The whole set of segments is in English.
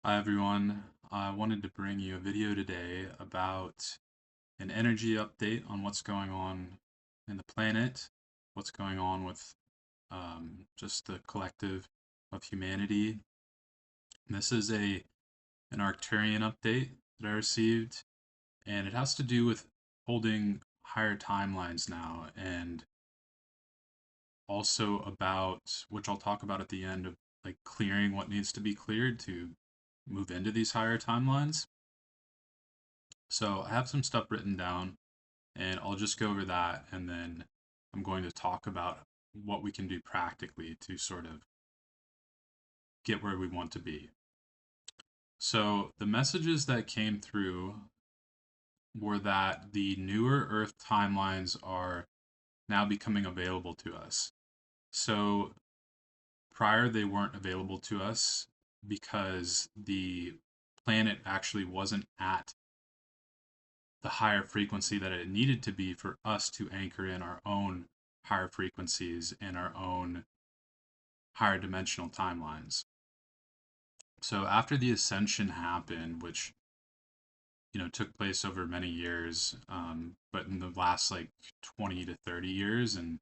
Hi everyone. I wanted to bring you a video today about an energy update on what's going on in the planet, what's going on with just the collective of humanity. This is an Arcturian update that I received, and it has to do with holding higher timelines now, and also about which I'll talk about at the end of like clearing what needs to be cleared to move into these higher timelines. So I have some stuff written down, and I'll just go over that, and then I'm going to talk about what we can do practically to sort of get where we want to be. So the messages that came through were that the newer Earth timelines are now becoming available to us. So prior, they weren't available to us because the planet actually wasn't at the higher frequency that it needed to be for us to anchor in our own higher frequencies and our own higher dimensional timelines. So after the ascension happened, which took place over many years, but in the last like 20 to 30 years, and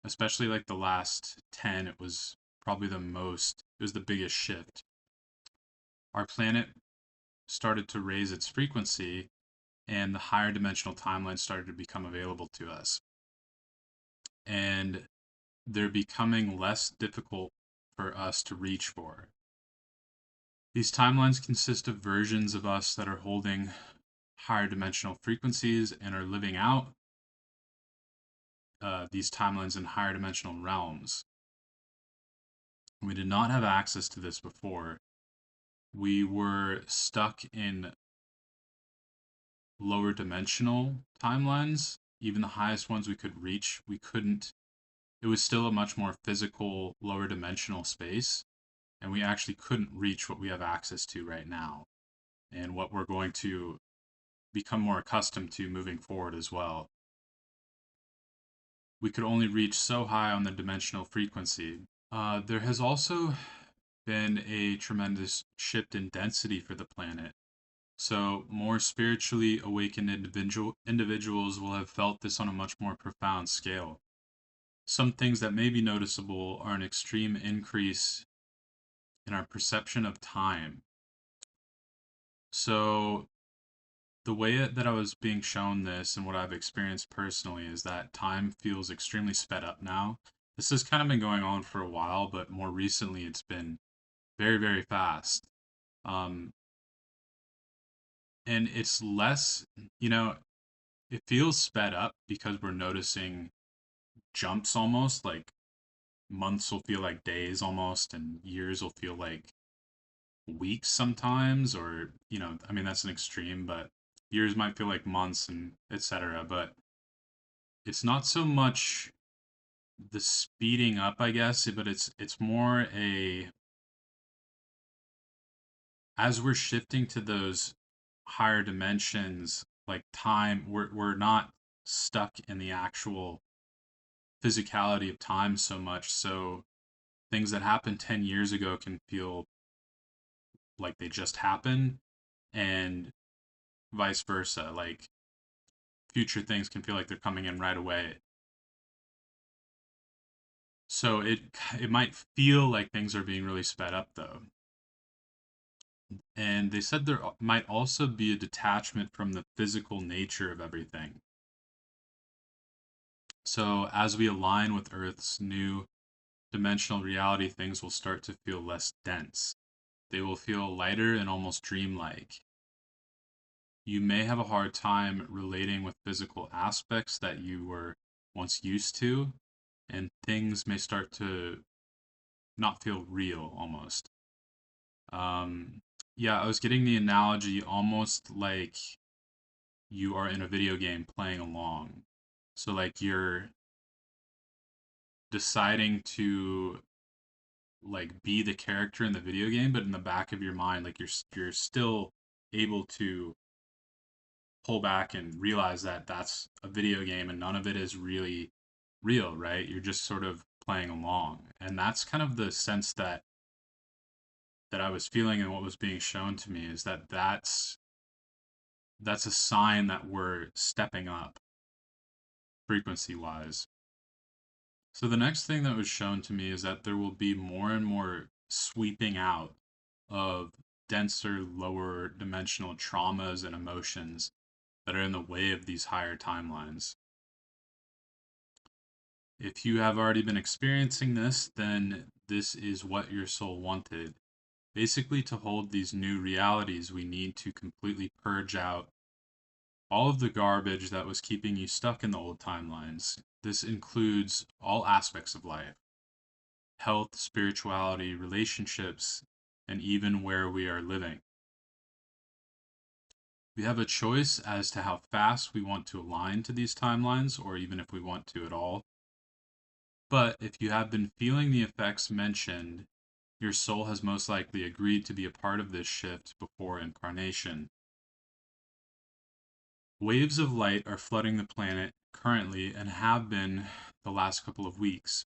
especially like the last 10, it was probably it was the biggest shift. Our planet started to raise its frequency, and the higher dimensional timelines started to become available to us. And they're becoming less difficult for us to reach for. These timelines consist of versions of us that are holding higher dimensional frequencies and are living out these timelines in higher dimensional realms. We did not have access to this before. We were stuck in lower dimensional timelines. Even the highest ones we could reach, we couldn't. It was still a much more physical, lower dimensional space, and we actually couldn't reach what we have access to right now and what we're going to become more accustomed to moving forward as well. We could only reach so high on the dimensional frequency. There has also been a tremendous shift in density for the planet. So, more spiritually awakened individuals will have felt this on a much more profound scale. Some things that may be noticeable are an extreme increase in our perception of time. So, the way that I was being shown this and what I've experienced personally is that time feels extremely sped up now. This has kind of been going on for a while, but more recently it's been very, very fast. Um, and it's less, you know, it feels sped up because we're noticing jumps almost like months will feel like days almost, and years will feel like weeks sometimes, or, I mean, that's an extreme, but years might feel like months and etc. But it's not so much the speeding up, I guess, but it's more a as we're shifting to those higher dimensions, like time, we're not stuck in the actual physicality of time so much. So things that happened 10 years ago can feel like they just happened, and vice versa. Like future things can feel like they're coming in right away. So it might feel like things are being really sped up though. And they said there might also be a detachment from the physical nature of everything. So as we align with Earth's new dimensional reality, things will start to feel less dense. They will feel lighter and almost dreamlike. You may have a hard time relating with physical aspects that you were once used to, and things may start to not feel real almost. Um, yeah, I was getting the analogy almost like you are in a video game playing along. So like you're deciding to like be the character in the video game, but in the back of your mind, like you're still able to pull back and realize that that's a video game and none of it is really real, right? You're just sort of playing along. And that's kind of the sense that that I was feeling and what was being shown to me is that that's a sign that we're stepping up frequency wise. So the next thing that was shown to me is that there will be more and more sweeping out of denser, lower dimensional traumas and emotions that are in the way of these higher timelines. If you have already been experiencing this, then this is what your soul wanted. Basically, to hold these new realities, we need to completely purge out all of the garbage that was keeping you stuck in the old timelines. This includes all aspects of life: health, spirituality, relationships, and even where we are living. We have a choice as to how fast we want to align to these timelines, or even if we want to at all. But if you have been feeling the effects mentioned, your soul has most likely agreed to be a part of this shift before incarnation. Waves of light are flooding the planet currently and have been the last couple of weeks.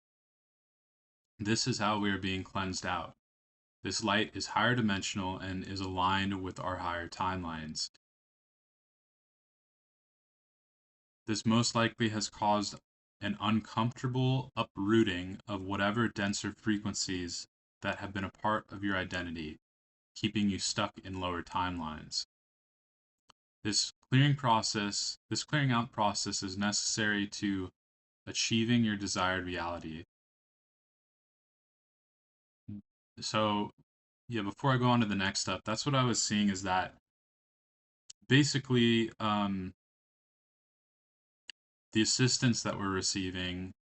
This is how we are being cleansed out. This light is higher dimensional and is aligned with our higher timelines. This most likely has caused an uncomfortable uprooting of whatever denser frequencies that have been a part of your identity, keeping you stuck in lower timelines. This clearing out process is necessary to achieving your desired reality. So, yeah, before I go on to the next step, that's what I was seeing is that basically the assistance that we're receiving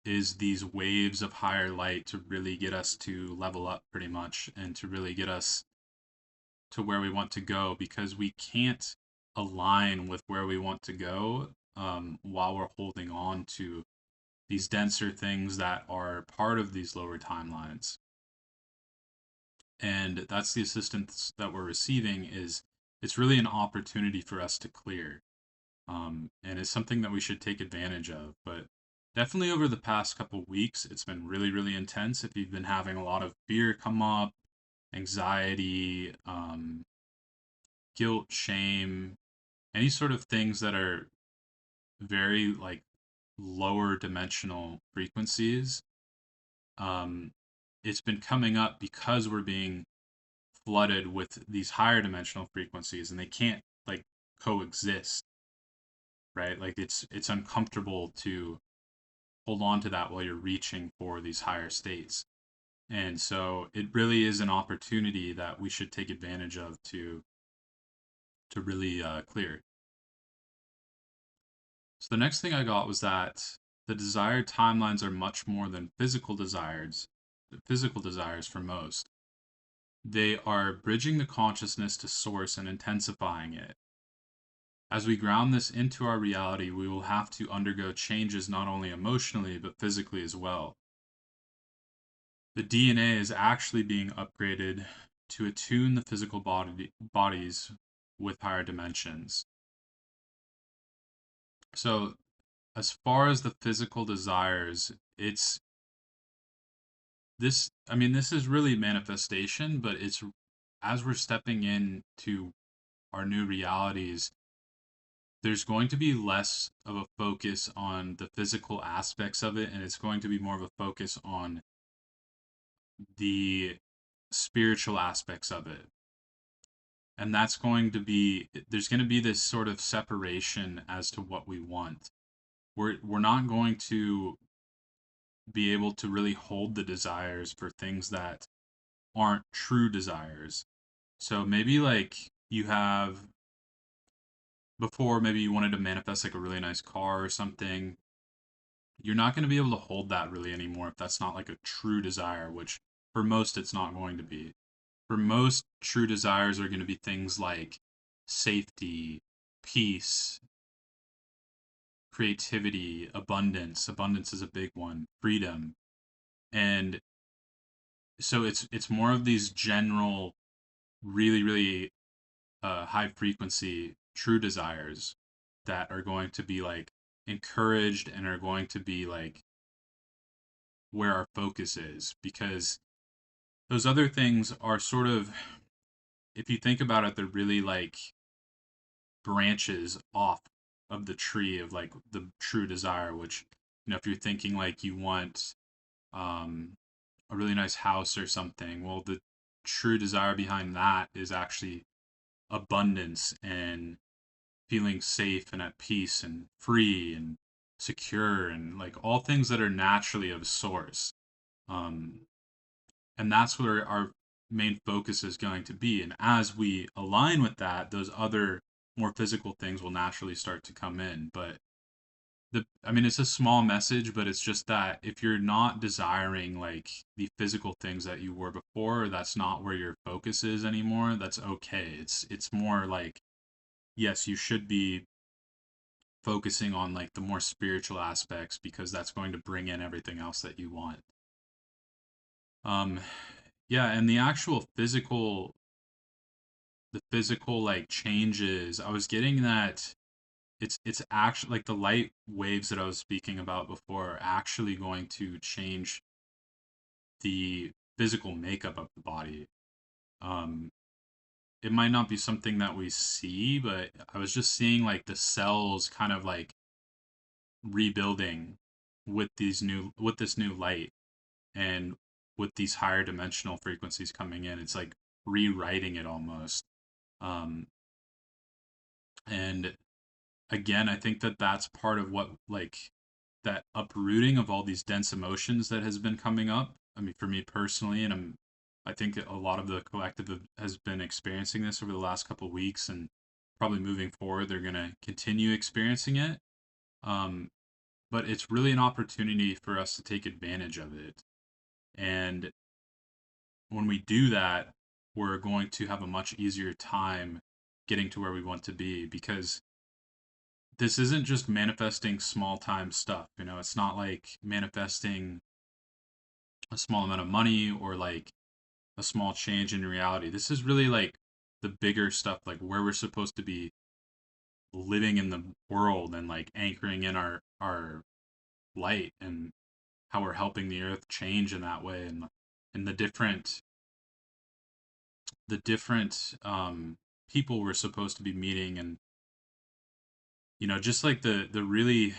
is these waves of higher light to really get us to level up pretty much and to really get us to where we want to go, because we can't align with where we want to go while we're holding on to these denser things that are part of these lower timelines. And that's the assistance that we're receiving. Is it's really an opportunity for us to clear, and it's something that we should take advantage of. But definitely over the past couple weeks, it's been really, really intense. If you've been having a lot of fear come up, anxiety, guilt, shame, any sort of things that are very like lower dimensional frequencies, um, it's been coming up because we're being flooded with these higher dimensional frequencies, and they can't like coexist, right? Like it's uncomfortable to hold on to that while you're reaching for these higher states. And so it really is an opportunity that we should take advantage of to really clear. So the next thing I got was that the desired timelines are much more than physical desires for most. They are bridging the consciousness to source and intensifying it. As we ground this into our reality, we will have to undergo changes not only emotionally, but physically as well. The DNA is actually being upgraded to attune the physical bodies with higher dimensions. So, as far as the physical desires, it's this, I mean, this is really manifestation, but it's as we're stepping into our new realities, there's going to be less of a focus on the physical aspects of it, and it's going to be more of a focus on the spiritual aspects of it. And that's going to be, there's going to be this sort of separation as to what we want. We're not going to be able to really hold the desires for things that aren't true desires. So maybe like you have before, maybe you wanted to manifest like a really nice car or something. You're not going to be able to hold that really anymore if that's not like a true desire, which for most it's not going to be. For most, true desires are going to be things like safety, peace, creativity, abundance. Abundance is a big one, freedom. And so it's more of these general, really, really high frequency true desires that are going to be like encouraged and are going to be like where our focus is, because those other things are sort of, if you think about it, they're really like branches off of the tree of like the true desire, which, if you're thinking like you want um, a really nice house or something, well, the true desire behind that is actually abundance and feeling safe and at peace and free and secure and like all things that are naturally of source. Um, and that's where our main focus is going to be. And as we align with that, those other more physical things will naturally start to come in. But I mean, it's a small message, but it's just that if you're not desiring like the physical things that you were before, or that's not where your focus is anymore, that's okay. It's more like, yes, you should be focusing on like the more spiritual aspects because that's going to bring in everything else that you want. Um, yeah, and the physical like changes, I was getting that it's actually like the light waves that I was speaking about before are actually going to change the physical makeup of the body. Um, it might not be something that we see, but I was just seeing like the cells kind of like rebuilding with this new light and with these higher dimensional frequencies coming in. It's like rewriting it almost. Um, and again, I think that that's part of what like that uprooting of all these dense emotions that has been coming up. I mean, for me personally, and I think a lot of the collective has been experiencing this over the last couple of weeks, and probably moving forward, they're going to continue experiencing it. Um, but it's really an opportunity for us to take advantage of it. And when we do that, we're going to have a much easier time getting to where we want to be because this isn't just manifesting small time stuff. It's not like manifesting a small amount of money or like a small change in reality. This is really like the bigger stuff, like where we're supposed to be living in the world and like anchoring in our light and how we're helping the earth change in that way and the different people we're supposed to be meeting and just like the really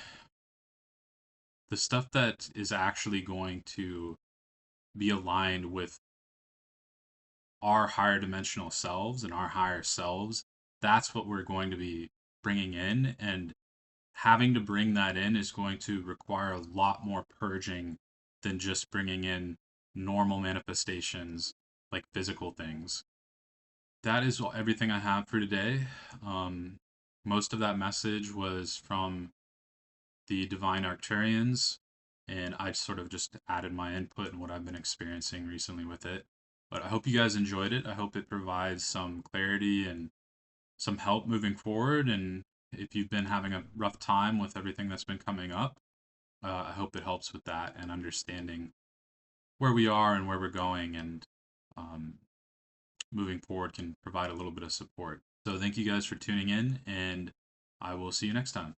the stuff that is actually going to be aligned with our higher dimensional selves and our higher selves. That's what we're going to be bringing in, and having to bring that in is going to require a lot more purging than just bringing in normal manifestations like physical things. That is everything I have for today. um, Most of that message was from the divine Arcturians, and I sort of just added my input and what I've been experiencing recently with it. But I hope you guys enjoyed it. I hope it provides some clarity and some help moving forward. And if you've been having a rough time with everything that's been coming up, I hope it helps with that and understanding where we are and where we're going, and um, moving forward can provide a little bit of support. So thank you guys for tuning in, and I will see you next time.